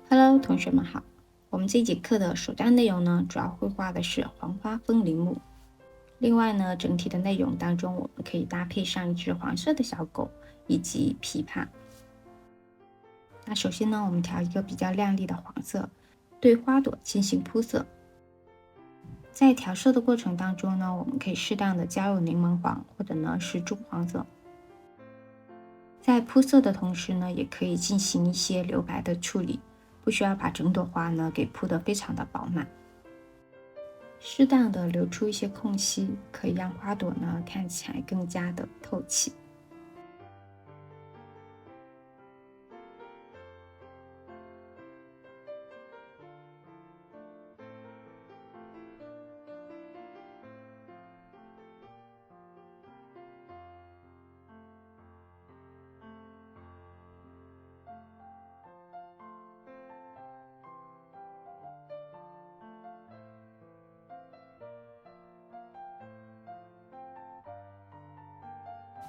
Hello，同学们好。我们这节课的首章内容呢，主要绘画的是黄花风铃木。另外呢，整体的内容当中，我们可以搭配上一只黄色的小狗以及琵琶。那首先呢，我们调一个比较亮丽的黄色，对花朵进行铺色。在调色的过程当中呢，我们可以适当的加入柠檬黄或者呢是棕黄色。在铺色的同时呢，也可以进行一些留白的处理，不需要把整朵花呢给铺得非常的饱满。适当的留出一些空隙，可以让花朵呢看起来更加的透气。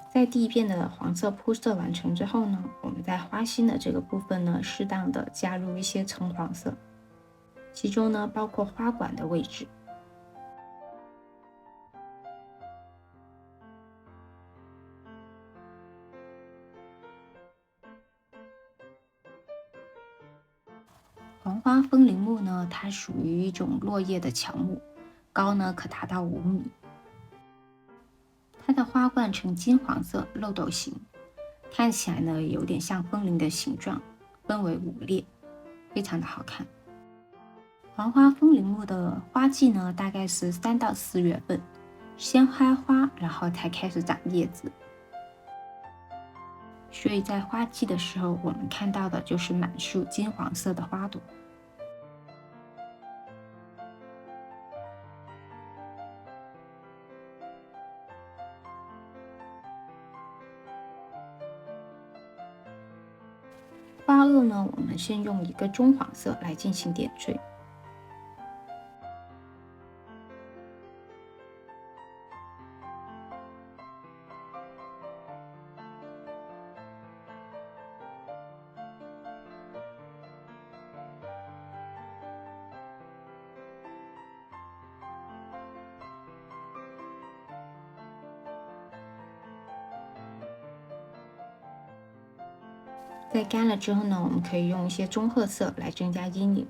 在第一遍的黄色铺色完成之后呢，我们在花心的这个部分呢，适当的加入一些橙黄色，其中呢包括花管的位置。黄花风铃木呢，它属于一种落叶的乔木，高呢可达到5米。它的花冠呈金黄色漏斗形，看起来呢有点像风铃的形状，分为5列，非常的好看。黄花风铃木的花季呢，大概是3到4月份，先开花，然后才开始长叶子。所以在花季的时候，我们看到的就是满树金黄色的花朵。花萼呢，我们先用一个棕黄色来进行点缀。在干了之后呢，我们可以用一些棕褐色来增加阴影。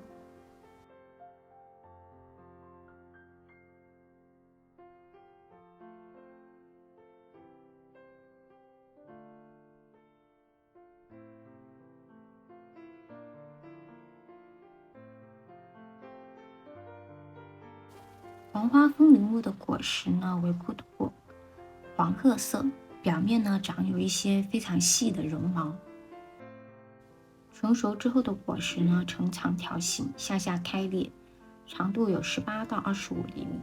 黄花风铃木的果实呢为苦果，黄褐色，表面呢长有一些非常细的绒毛。成熟之后的果实呢呈长条形，向下开裂，长度有18到25厘米。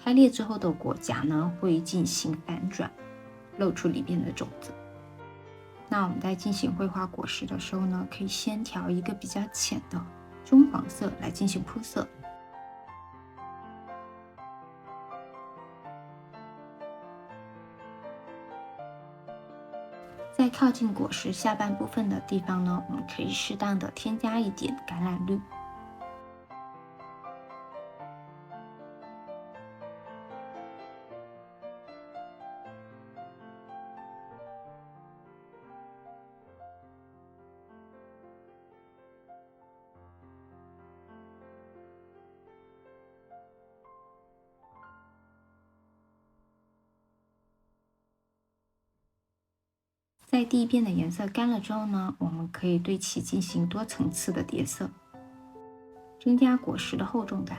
开裂之后的果荚呢会进行反转，露出里面的种子。那我们在进行绘画果实的时候呢，可以先调一个比较浅的棕黄色来进行铺色。在靠近果实下半部分的地方呢，我们可以适当的添加一点橄榄绿。在第一遍的颜色干了之后呢，我们可以对其进行多层次的叠色，增加果实的厚重感。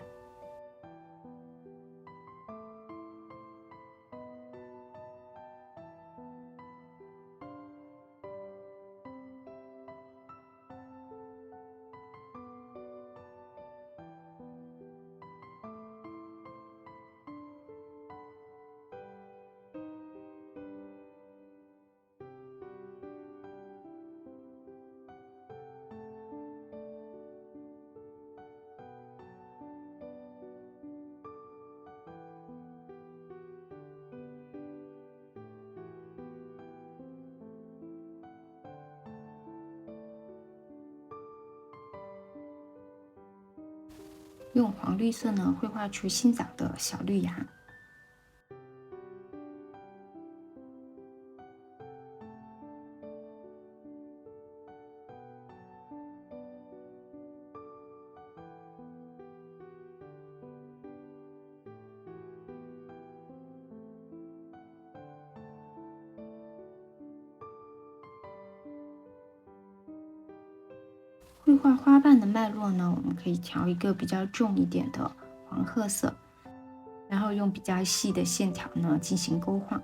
用黄绿色呢绘画出新长的小绿芽。绘画花瓣的脉络呢，我们可以调一个比较重一点的黄褐色，然后用比较细的线条呢进行勾画。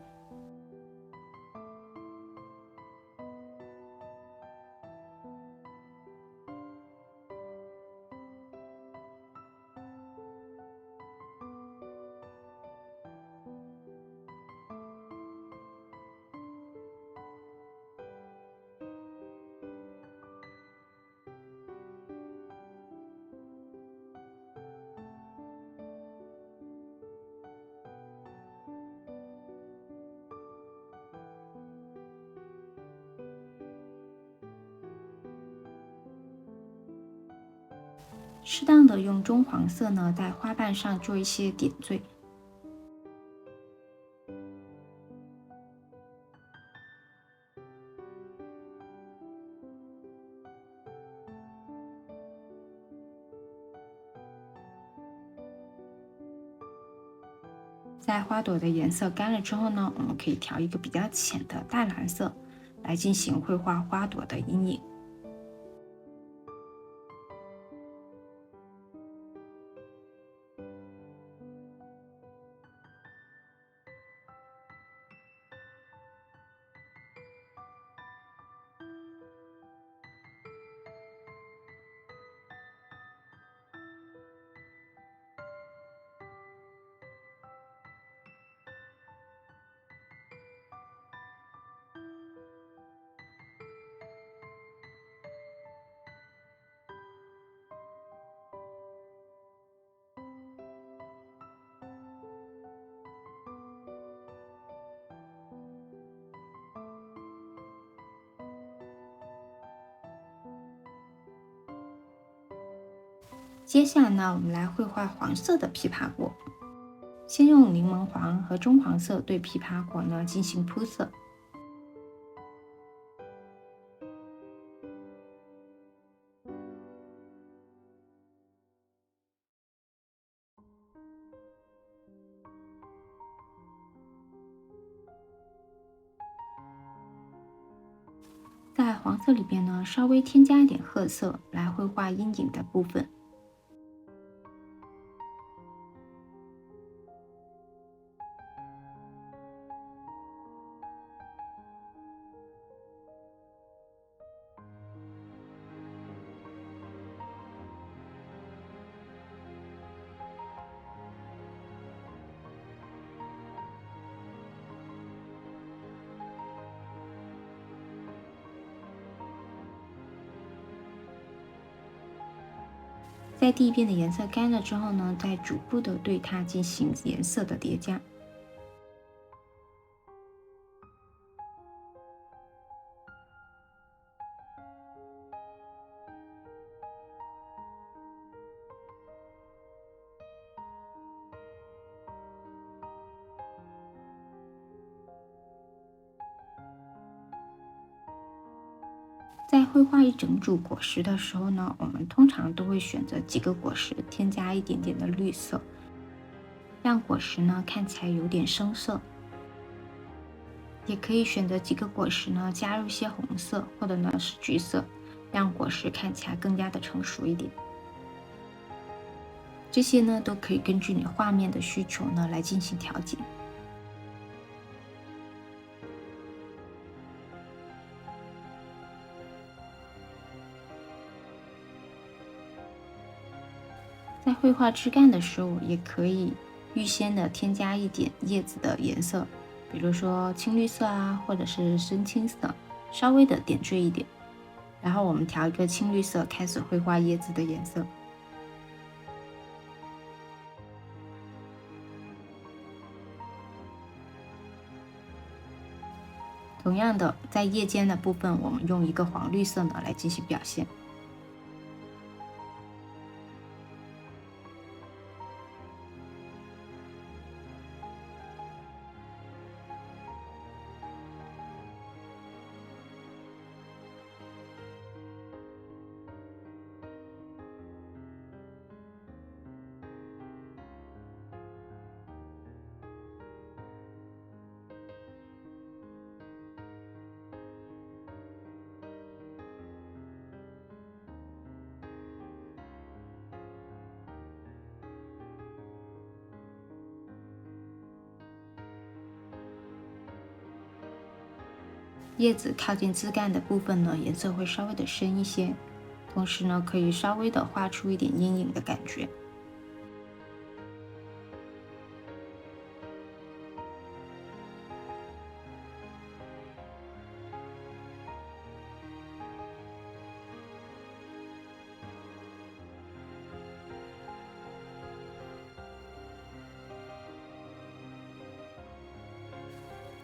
适当的用中黄色呢，在花瓣上做一些点缀。在花朵的颜色干了之后呢，我们可以调一个比较浅的淡蓝色，来进行绘画花朵的阴影。接下来呢，我们来绘画黄色的枇杷果。先用柠檬黄和棕黄色对枇杷果呢进行铺色。在黄色里边呢，稍微添加一点褐色，来绘画阴影的部分。在第一遍的颜色干了之后呢，再逐步的对它进行颜色的叠加。在绘画一整组果实的时候呢，我们通常都会选择几个果实添加一点点的绿色，让果实呢看起来有点生涩。也可以选择几个果实呢加入一些红色或者呢是橘色，让果实看起来更加的成熟一点。这些呢都可以根据你画面的需求呢来进行调节。在绘画枝干的时候，也可以预先的添加一点叶子的颜色，比如说青绿色啊，或者是深青色，稍微的点缀一点。然后我们调一个青绿色，开始绘画叶子的颜色。同样的，在叶尖的部分，我们用一个黄绿色呢来进行表现。叶子靠近枝干的部分呢，颜色会稍微的深一些，同时呢，可以稍微的画出一点阴影的感觉。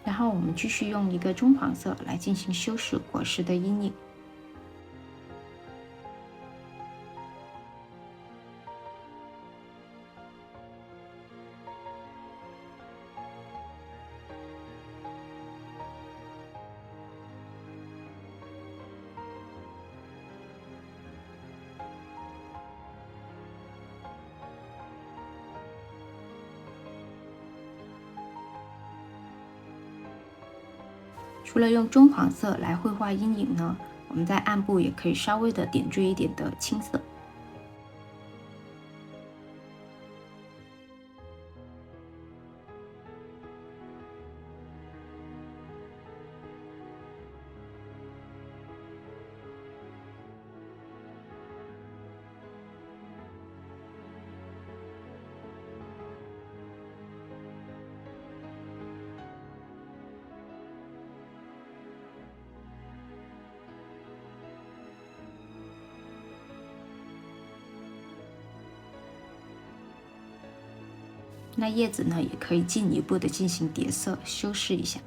然后我们继续用一个棕黄色来进行修饰果实的阴影。除了用棕黄色来绘画阴影呢，我们在暗部也可以稍微的点缀一点的青色。那叶子呢，也可以进一步的进行叠色修饰一下。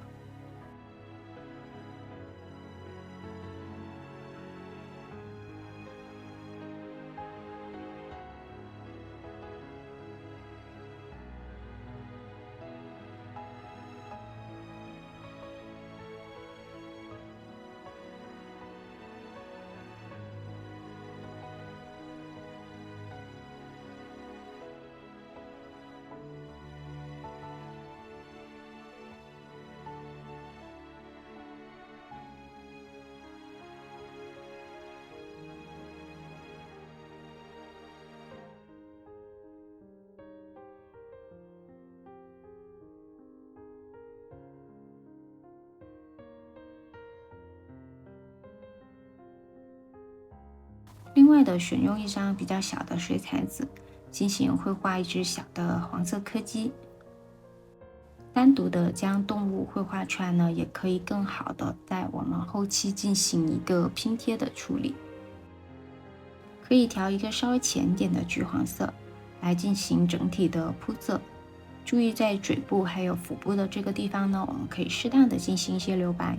另外的选用一张比较小的水彩纸，进行绘画一只小的黄色柯基。单独的将动物绘画出来呢，也可以更好的在我们后期进行一个拼贴的处理。可以调一个稍微浅一点的橘黄色，来进行整体的铺色。注意在嘴部还有腹部的这个地方呢，我们可以适当的进行一些留白。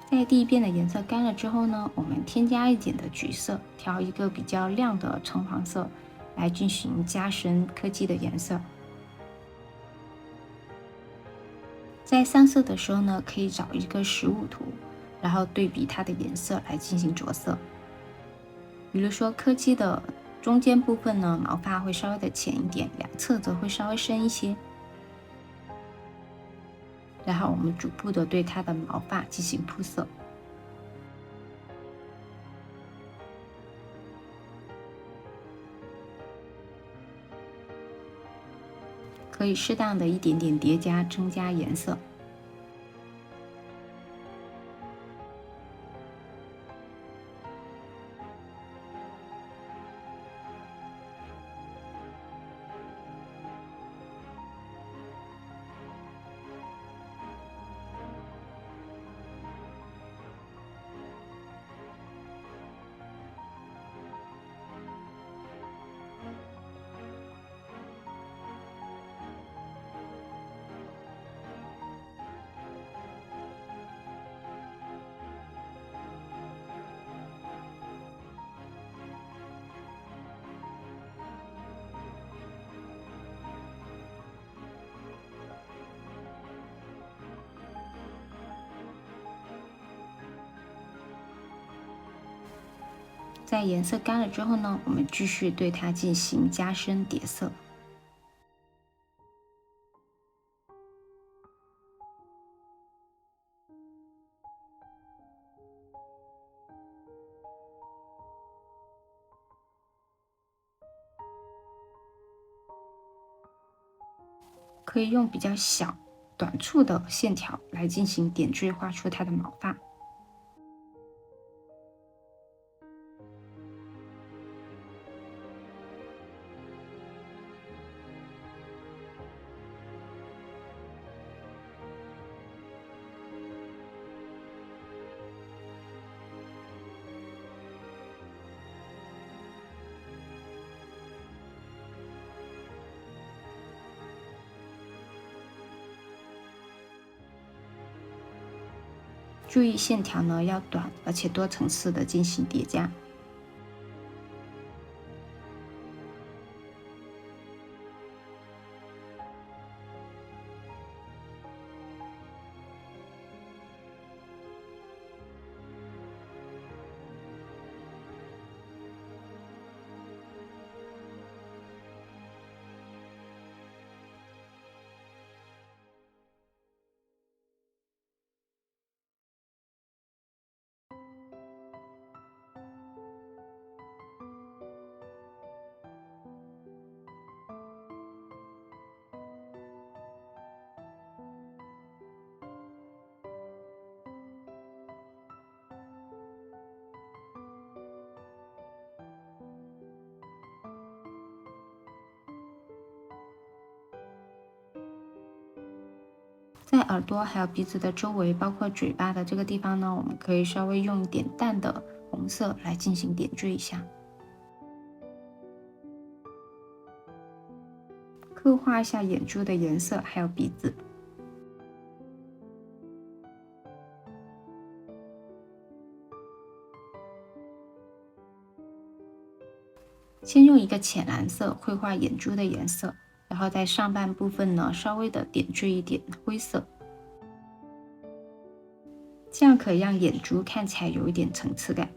在第一遍的颜色干了之后呢，我们添加一点的橘色，调一个比较亮的橙黄色，来进行加深柯基的颜色。在上色的时候呢，可以找一个实物图，然后对比它的颜色来进行着色。比如说柯基的中间部分呢，毛发会稍微的浅一点，两侧则会稍微深一些。然后我们逐步的对它的毛发进行铺色。可以适当的一点点叠加，增加颜色。在颜色干了之后呢，我们继续对它进行加深叠色。可以用比较小、短促的线条来进行点缀，画出它的毛发。注意线条呢要短，而且多层次的进行叠加。在耳朵还有鼻子的周围，包括嘴巴的这个地方呢，我们可以稍微用一点淡的红色来进行点缀一下，刻画一下眼珠的颜色，还有鼻子。先用一个浅蓝色绘画眼珠的颜色，然后在上半部分呢，稍微的点缀一点灰色。这样可以让眼珠看起来有一点层次感。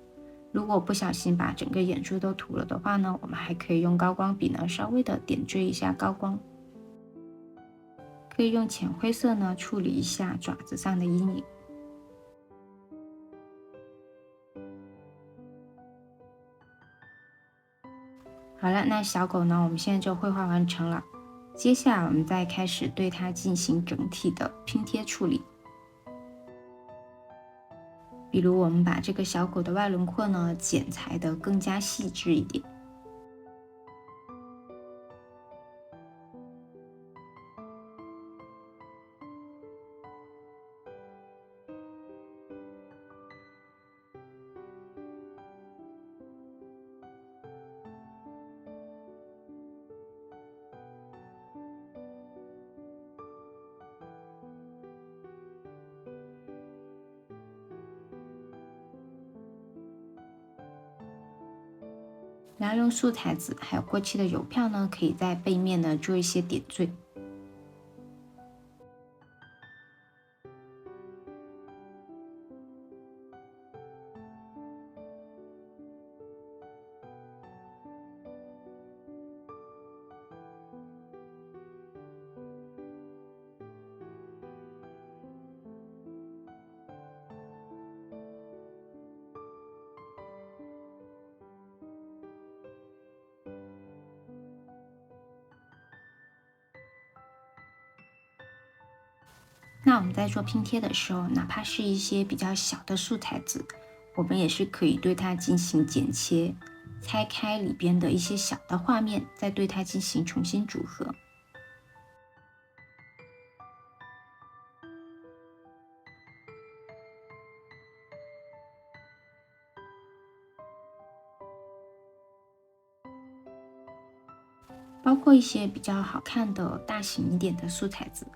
如果不小心把整个眼珠都涂了的话呢，我们还可以用高光笔呢，稍微的点缀一下高光。可以用浅灰色呢，处理一下爪子上的阴影。好了，那小狗呢，我们现在就绘画完成了。接下来我们再开始对它进行整体的拼贴处理。比如我们把这个小狗的外轮廓呢剪裁的更加细致一点，然后用素材纸还有过期的邮票呢，可以在背面呢做一些点缀。那我们在做拼贴的时候，哪怕是一些比较小的素材纸，我们也是可以对它进行剪切，拆开里边的一些小的画面，再对它进行重新组合。包括一些比较好看的大型一点的素材纸，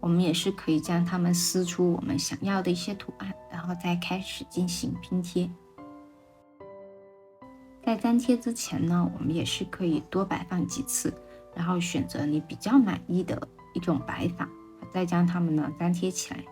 我们也是可以将它们撕出我们想要的一些图案，然后再开始进行拼贴。在粘贴之前呢，我们也是可以多摆放几次，然后选择你比较满意的一种摆法，再将它们呢粘贴起来。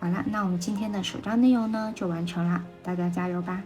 好了，那我们今天的手账内容呢就完成了，大家加油吧！